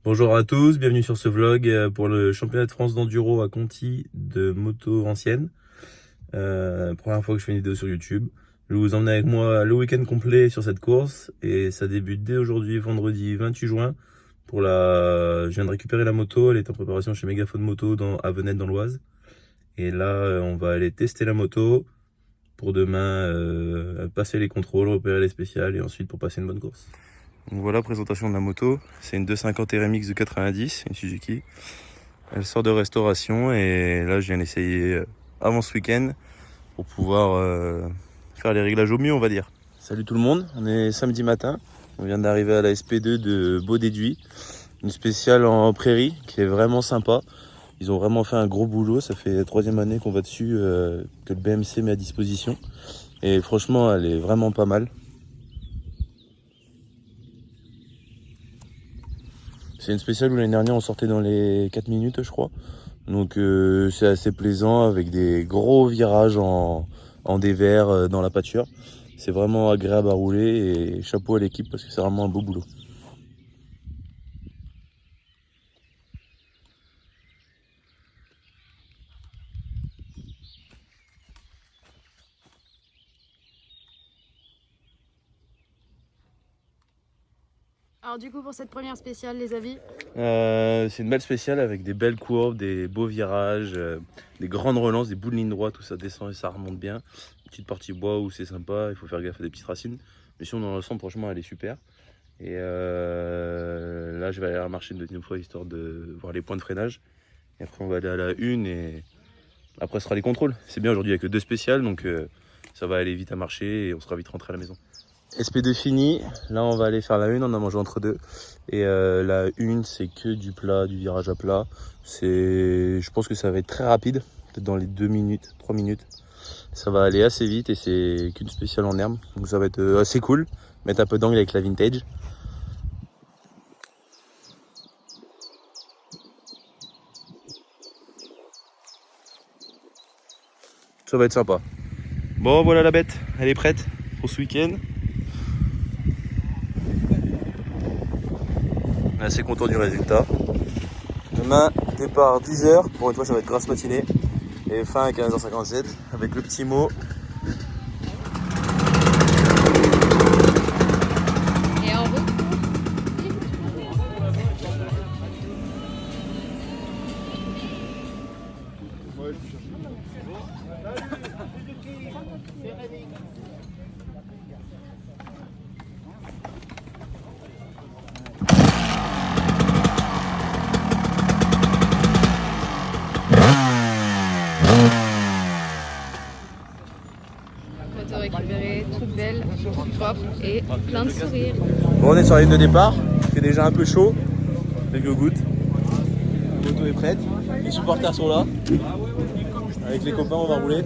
Bonjour à tous, bienvenue sur ce vlog pour le championnat de France d'enduro à Conti de moto ancienne. Première fois que je fais une vidéo sur YouTube. Je vais vous emmener avec moi le week-end complet sur cette course et ça débute dès aujourd'hui, vendredi 28 juin. Je viens de récupérer la moto, elle est en préparation chez Mégaphone Moto à Venette dans l'Oise. Et là, on va aller tester la moto pour demain passer les contrôles, repérer les spéciales et ensuite pour passer une bonne course. Donc voilà, présentation de la moto. C'est une 250 RMX de 90, une Suzuki. Elle sort de restauration et là je viens l'essayer avant ce week-end pour pouvoir faire les réglages au mieux, on va dire. Salut tout le monde, on est samedi matin. On vient d'arriver à la SP2 de Beaudéduit, une spéciale en prairie qui est vraiment sympa. Ils ont vraiment fait un gros boulot, ça fait la 3e année qu'on va dessus, que le BMC met à disposition. Et franchement, elle est vraiment pas mal. C'est une spéciale où l'année dernière on sortait dans les 4 minutes je crois. Donc c'est assez plaisant avec des gros virages en dévers dans la pâture. C'est vraiment agréable à rouler et chapeau à l'équipe parce que c'est vraiment un beau boulot. Alors du coup pour cette première spéciale, les avis? C'est une belle spéciale avec des belles courbes, des beaux virages, des grandes relances, des bouts de ligne droite où ça descend et ça remonte bien. Une petite partie bois où c'est sympa, il faut faire gaffe à des petites racines. Mais si on en ressent, franchement elle est super. Et là je vais aller marcher une deuxième fois histoire de voir les points de freinage. Et après on va aller à la une et après ce sera les contrôles. C'est bien, aujourd'hui il n'y a que 2 spéciales donc ça va aller vite à marcher et on sera vite rentré à la maison. SP2 fini, là on va aller faire la une, on a mangé entre deux. Et la une c'est que du plat, du virage à plat. Je pense que ça va être très rapide, peut-être dans les 2 minutes, 3 minutes. Ça va aller assez vite et c'est qu'une spéciale en herbe. Donc ça va être assez cool, mettre un peu d'angle avec la vintage. Ça va être sympa. Bon voilà la bête, elle est prête pour ce week-end. On est assez content du résultat. Demain, départ 10h, pour une fois ça va être grasse matinée. Et fin à 15h57 avec le petit mot. Et en route? Moto récupérée, toute belle, toute propre et plein de sourires. Bon, on est sur la ligne de départ, il fait déjà un peu chaud, quelques gouttes. La moto est prête, les supporters sont là. Avec les copains, on va rouler.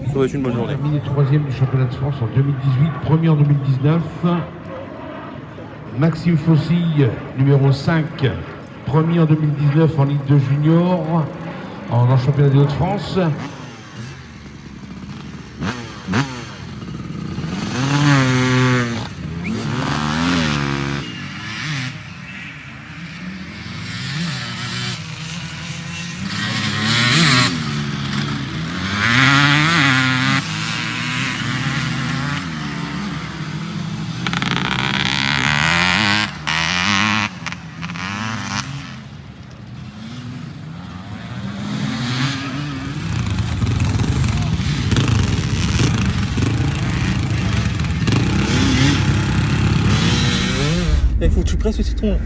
Ça va être une bonne journée. Terminé 3e du championnat de France en 2018, premier en 2019. Maxime Fossille, numéro 5, premier en 2019 en Ligue 2 Junior, dans le championnat des Hauts-de-France. Il faut que tu presses le citron.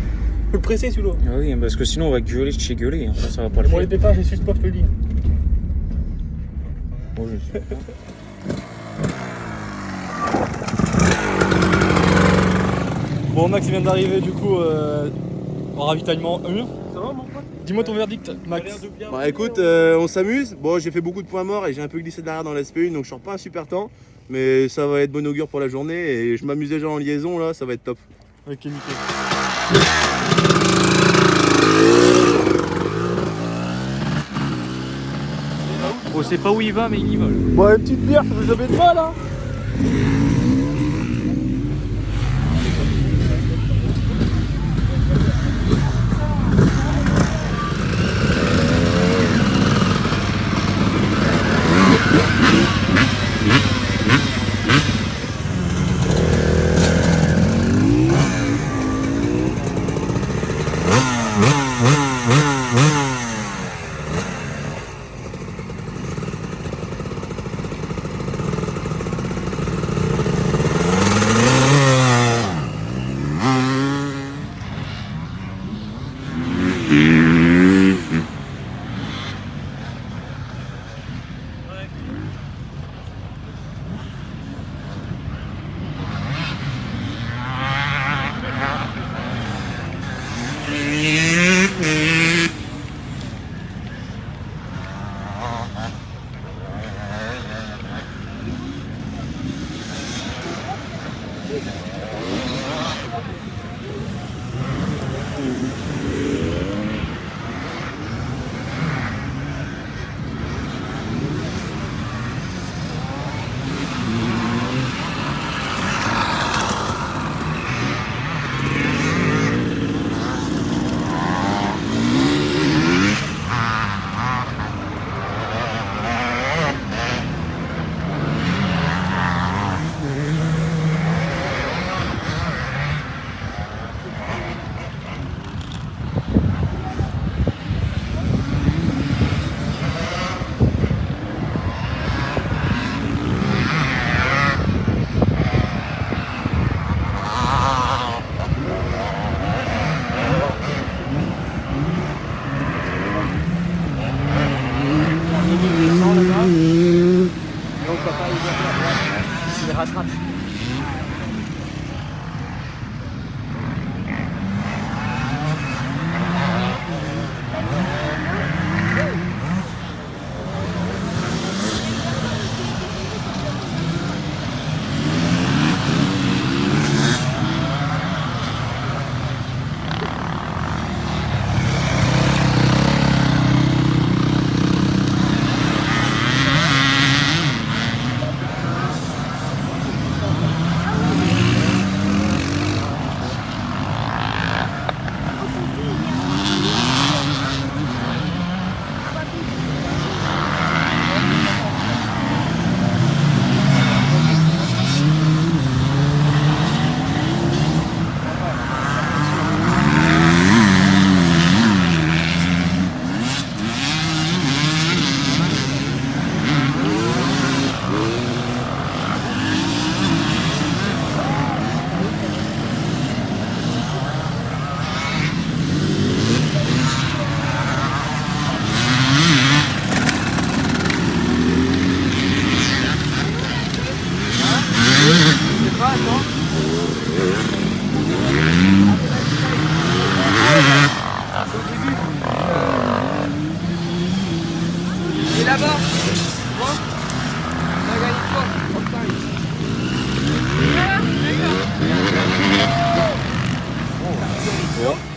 Faut le presser celui-là. Ah oui, parce que sinon on va gueuler chez gueuler, enfin, ça va pas le Bon, faire. les départs, je suis pas, je te le dis. Bon, je sais pas. Bon, Max il vient d'arriver du coup en ravitaillement 1. Ça va mon pote? Dis-moi ton verdict, Max. Bah écoute, on s'amuse. Bon, j'ai fait beaucoup de points morts et j'ai un peu glissé derrière dans la SP1, donc je sors pas un super temps. Mais ça va être bon augure pour la journée et je m'amuse déjà en liaison là, ça va être top. Ok, nickel. On sait pas où il va, mais il y va. Bon, une petite bière, ça fait jamais de mal hein.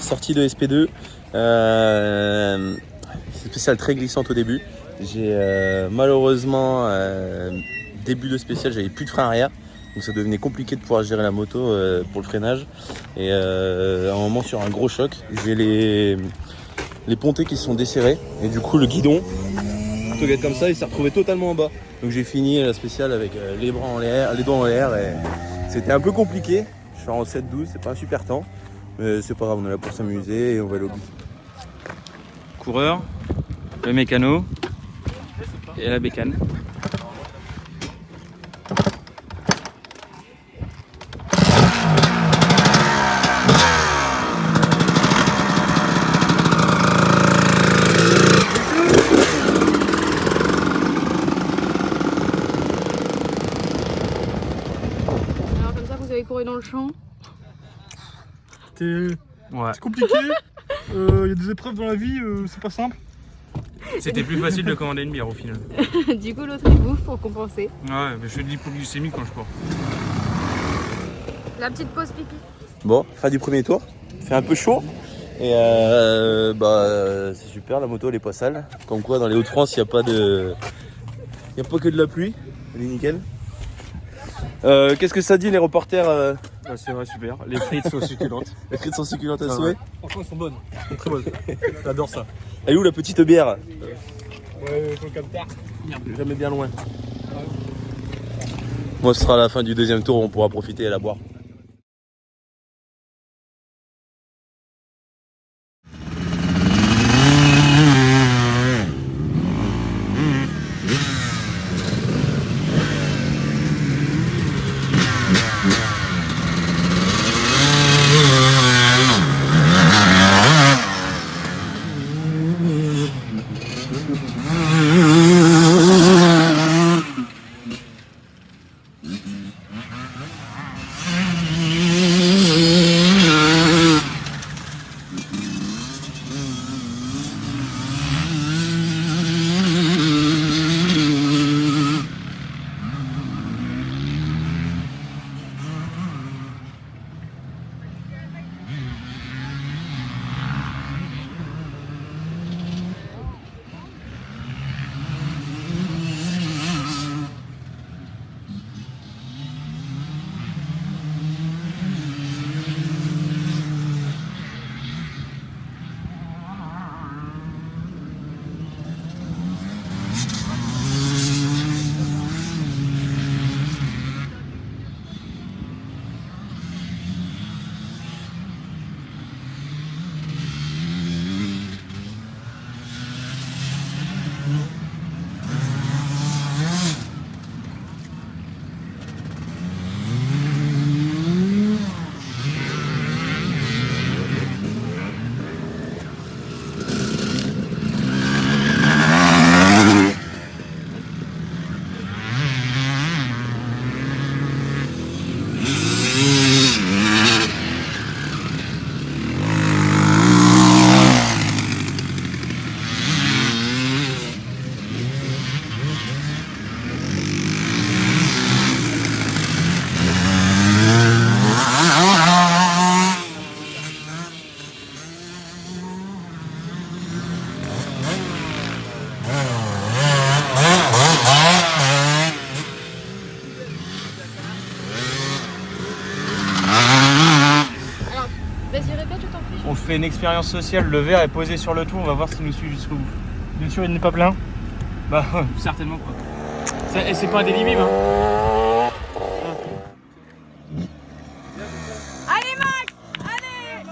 sortie de SP2. C'est spécial très glissante au début. J'ai malheureusement, début de spécial, j'avais plus de frein arrière. Donc ça devenait compliqué de pouvoir gérer la moto pour le freinage. Et à un moment sur un gros choc, j'ai les pontées qui se sont desserrées. Et du coup le guidon, plutôt qu'être comme ça, il s'est retrouvé totalement en bas. Donc j'ai fini la spéciale avec les bras en l'air, les doigts en l'air. Et c'était un peu compliqué. Je suis en 7-12, c'est pas un super temps. Mais c'est pas grave, on est là pour s'amuser et on va aller au bout. Coureur, le mécano et la bécane. Alors comme ça, vous avez couru dans le champ. C'est compliqué. Il y a des épreuves dans la vie, c'est pas simple. C'était plus facile de commander une bière au final. Du coup, l'autre il bouffe pour compenser. Ouais, mais je fais de l'hypoglycémie quand je cours. La petite pause pipi. Bon, fin du premier tour. Il fait un peu chaud. Et c'est super, la moto elle est pas sale. Comme quoi dans les Hauts-de-France, il n'y a pas que de la pluie. Elle est nickel. Qu'est-ce que ça dit les reporters C'est vrai, super. Les frites sont succulentes. Les frites sont succulentes à souhait. Franchement, elles sont bonnes. Elles sont très bonnes. J'adore ça. Elle est où la petite bière? Ouais, faut le capteur. Jamais bien loin. Moi ce sera la fin du deuxième tour, on pourra profiter et la boire. On fait une expérience sociale, le verre est posé sur le toit, on va voir s'il nous suit jusqu'au bout. Bien sûr, il n'est pas plein. Bah, certainement quoi. Et c'est pas un délit bim, hein. Allez Max, allez.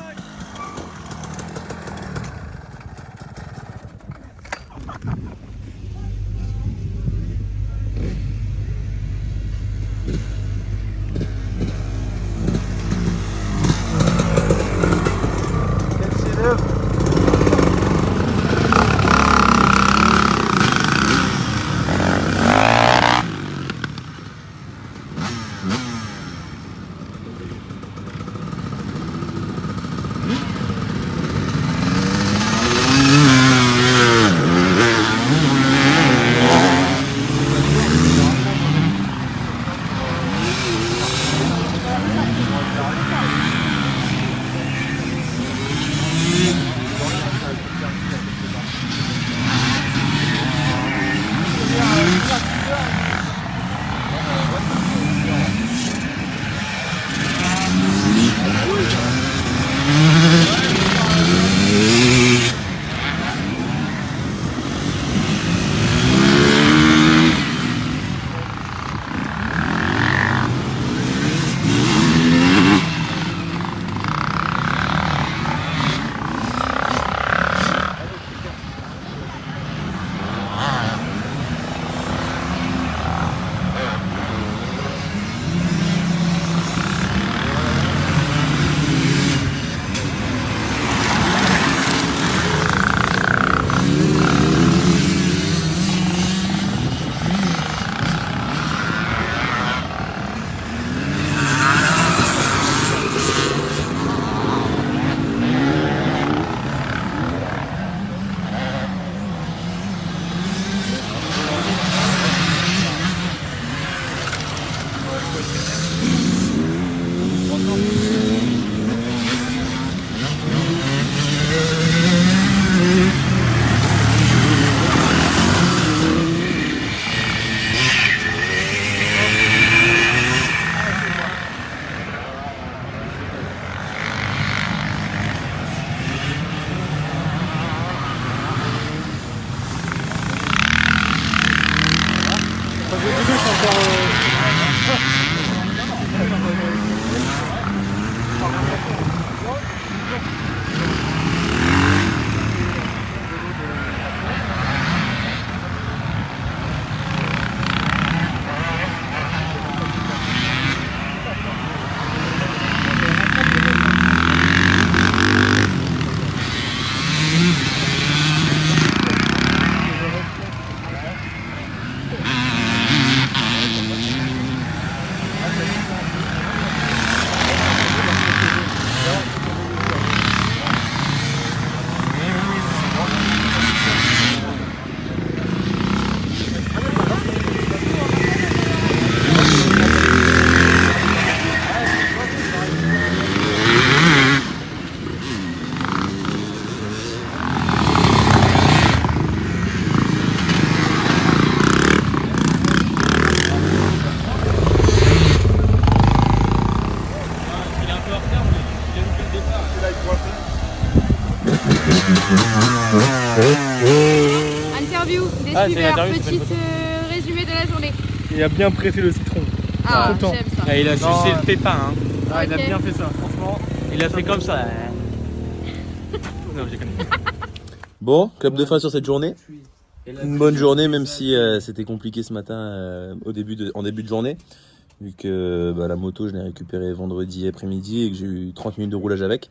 Interview des Ah, c'est suiveurs, l'interview, c'est petit résumé de la journée. Il a bien pressé le citron. Ah, Content. j'aime ça. Ah, il a sucé le pépin, hein. Ah, il a Ok. bien fait ça, franchement. Il a fait comme ça. Non, j'ai connu. Bon, club de fin sur cette journée. Une bonne journée, même si c'était compliqué ce matin en début de journée. Vu que la moto, je l'ai récupérée vendredi après-midi et que j'ai eu 30 minutes de roulage avec.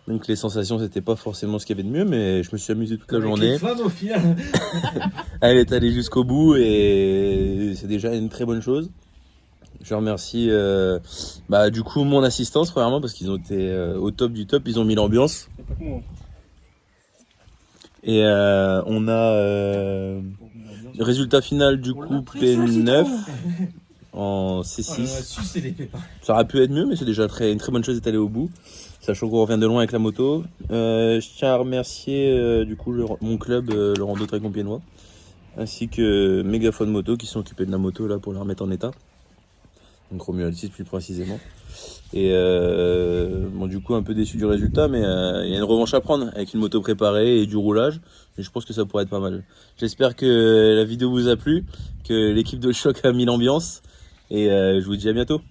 Donc les sensations, c'était pas forcément ce qu'il y avait de mieux, mais je me suis amusé toute la journée. Elle est allée jusqu'au bout et c'est déjà une très bonne chose. Je remercie du coup mon assistance premièrement parce qu'ils ont été au top du top, ils ont mis l'ambiance. Et on a le résultat final du coup P9 en C6. Ça aurait pu être mieux, mais c'est déjà une très bonne chose d'être allé au bout, sachant qu'on revient de loin avec la moto. Je tiens à remercier du coup mon club, le Rando Très Compiègnois, ainsi que Mégaphone Moto qui sont occupés de la moto là pour la remettre en état. Donc Romuald 6 plus précisément. Et du coup un peu déçu du résultat, mais il y a une revanche à prendre avec une moto préparée et du roulage. Et je pense que ça pourrait être pas mal. J'espère que la vidéo vous a plu, que l'équipe de Choc a mis l'ambiance. Et je vous dis à bientôt.